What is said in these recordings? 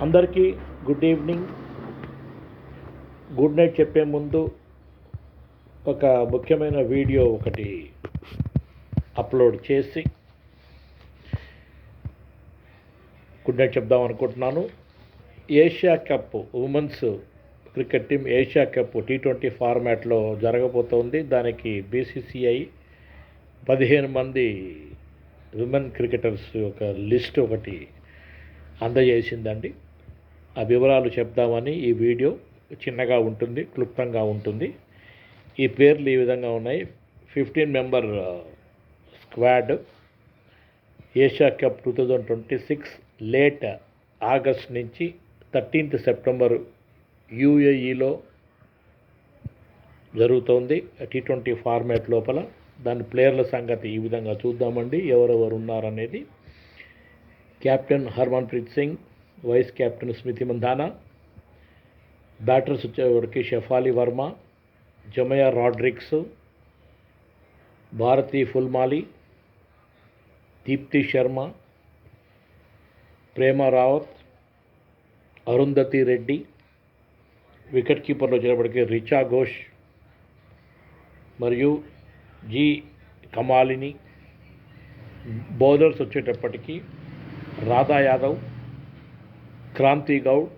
అందరికీ good evening, good night చెప్పే ముందు ఒక ముఖ్యమైన వీడియో ఒకటి అప్లోడ్ చేసి గుడ్ నైట్ చెప్దాం అనుకుంటున్నాను. Asia cup women's cricket team Asia cup T20 ఫార్మాట్లో జరగబోతోంది. దానికి BCCI 15 మంది విమెన్ క్రికెటర్స్ ఒక లిస్ట్ ఒకటి అందజేసిందండి. ఆ వివరాలు చెప్దామని ఈ వీడియో చిన్నగా ఉంటుంది, క్లుప్తంగా ఉంటుంది. ఈ పేర్లు ఈ విధంగా ఉన్నాయి. 15 member squad Asia cup 2026 late August నుంచి 13th సెప్టెంబర్ UAEలో జరుగుతోంది. T20 ఫార్మాట్ లోపల దాని ప్లేయర్ల సంగతి ఈ విధంగా చూద్దామండి. ఎవరెవరు ఉన్నారనేది. Captain Harmanpreet Singh, vice captain Smriti Mandhana, batters వచ్చేవాడికి షెఫాలి వర్మ, జమయా రాడ్రిక్స్, భారతి ఫుల్మాలి, దీప్తి శర్మ, ప్రేమ రావత్, అరుంధతి రెడ్డి, వికెట్ కీపర్లో వచ్చేటప్పటికి రిచా ఘోష్ మరియు జి కమాలిని, బౌలర్స్ వచ్చేటప్పటికి రాధా యాదవ్, క్రాంతి గౌడ్,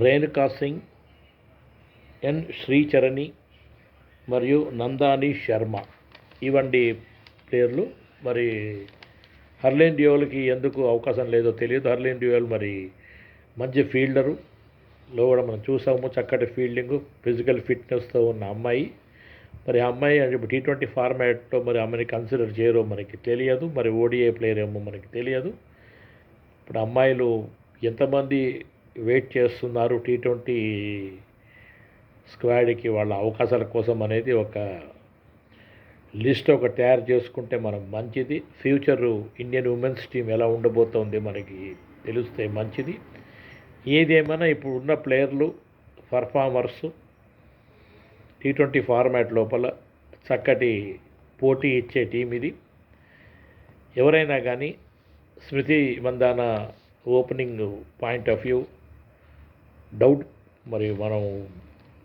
రేణుకా సింగ్, ఎన్ శ్రీచరణి మరియు నందాని శర్మ. ఇవండి ప్లేయర్లు. మరి హర్లీన్ డ్యూయల్కి ఎందుకు అవకాశం లేదో తెలియదు. హర్లీన్ డ్యూయల్ మరి మంచి ఫీల్డరు లో కూడా మనం చూసాము. చక్కటి ఫీల్డింగు, ఫిజికల్ ఫిట్నెస్తో ఉన్న అమ్మాయి. మరి ఆ అమ్మాయి ఇప్పుడు T20 ఫార్మాట్లో మరి అమ్మాయిని కన్సిడర్ చేయరో మనకి తెలియదు. మరి ODI ప్లేయర్ ఏమో మనకి తెలియదు. ఇప్పుడు అమ్మాయిలు ఎంతమంది వెయిట్ చేస్తున్నారు T20 స్క్వాడ్కి వాళ్ళ అవకాశాల కోసం అనేది ఒక లిస్ట్ ఒక తయారు చేసుకుంటే మనం మంచిది. ఫ్యూచరు ఇండియన్ ఉమెన్స్ టీం ఎలా ఉండబోతోంది మనకి తెలిస్తే మంచిది. ఏదేమైనా ఇప్పుడు ఉన్న ప్లేయర్లు పర్ఫార్మర్సు T20 ఫార్మాట్ లోపల చక్కటి పోటీ ఇచ్చే టీం ఇది. ఎవరైనా కానీ Smriti Mandhana opening point of view doubt మరి మనం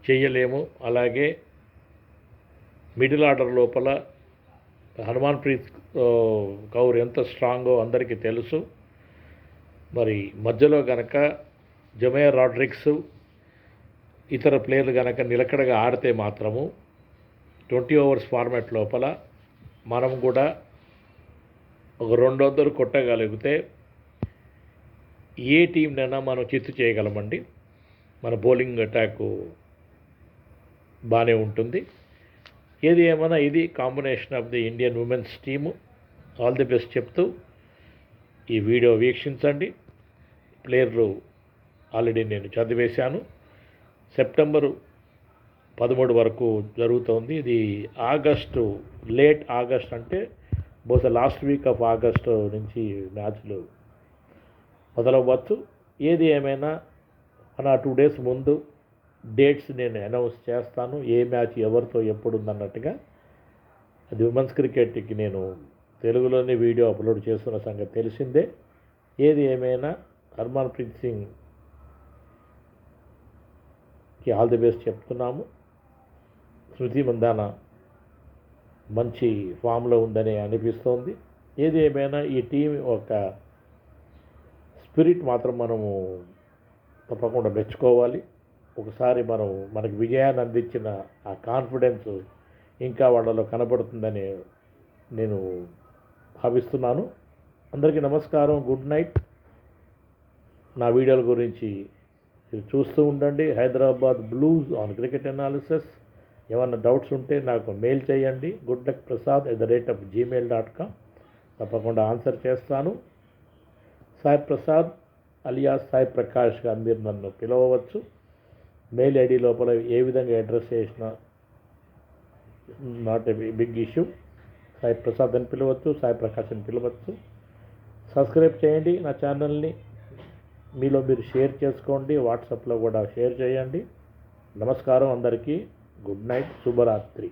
చేయలేము. అలాగే మిడిల్ ఆర్డర్ లోపల హర్మన్ప్రీత్ కౌర్ ఎంత స్ట్రాంగో అందరికీ తెలుసు. మరి మధ్యలో కనుక జమయా రాడ్రిక్స్ ఇతర ప్లేయర్లు కనుక నిలకడగా ఆడితే మాత్రము 20 ఓవర్స్ ఫార్మాట్ లోపల మనం కూడా ఒక 200 కొట్టగలిగితే ఏ టీంనైనా మనం చిత్తు చేయగలమండి. మన బౌలింగ్ అటాక్ బాగానే ఉంటుంది. ఏది ఏమైనా ఇది combination of the Indian women's team. All the best చెప్తూ ఈ వీడియో వీక్షించండి. ప్లేయర్లు ఆల్రెడీ నేను చదివేశాను. సెప్టెంబరు 13 వరకు జరుగుతోంది. ఇది ఆగస్టు, లేట్ ఆగస్ట్ అంటే బహుశా లాస్ట్ వీక్ ఆఫ్ ఆగస్టు నుంచి మ్యాచ్లు మొదలవ్వచ్చు. ఏది ఏమైనా 2 days ముందు డేట్స్ నేను అనౌన్స్ చేస్తాను. ఏ మ్యాచ్ ఎవరితో ఎప్పుడు ఉందన్నట్టుగా. అది ఉమెన్స్ క్రికెట్కి నేను తెలుగులోనే వీడియో అప్లోడ్ చేస్తున్న సంగతి తెలిసిందే. ఏది ఏమైనా హర్మన్ప్రీత్ సింగ్కి ఆల్ ది బెస్ట్ చెప్తున్నాము. స్మృతి మంధానా మంచి ఫామ్లో ఉందని అనిపిస్తోంది. ఏది ఏమైనా ఈ టీం ఒక స్పిరిట్ మాత్రం మనము తప్పకుండా మెచ్చుకోవాలి. ఒకసారి మనకి విజయాన్ని అందించిన ఆ కాన్ఫిడెన్స్ ఇంకా వాళ్ళలో కనబడుతుందని నేను భావిస్తున్నాను. అందరికీ నమస్కారం, గుడ్ నైట్. నా వీడియోల గురించి చూస్తూ ఉండండి. Hyderabad blues on cricket analysis. ఏమన్నా డౌట్స్ ఉంటే నాకు మెయిల్ చేయండి. goodluckprasad@gmail.com. తప్పకుండా ఆన్సర్ చేస్తాను. సాయి ప్రసాద్ అలియాస్ సాయి ప్రకాష్గా మీరు నన్ను పిలవవచ్చు. మెయిల్ ఐడి లోపల ఏ విధంగా అడ్రస్ చేసినా not a big issue. Sai Prasad అని పిలవచ్చు, సాయి ప్రకాష్ అని పిలవచ్చు. సబ్స్క్రైబ్ చేయండి నా ఛానల్ని. మీలో మీరు షేర్ చేసుకోండి. వాట్సాప్లో కూడా షేర్ చేయండి. నమస్కారం అందరికీ. Good night, శుభరాత్రి.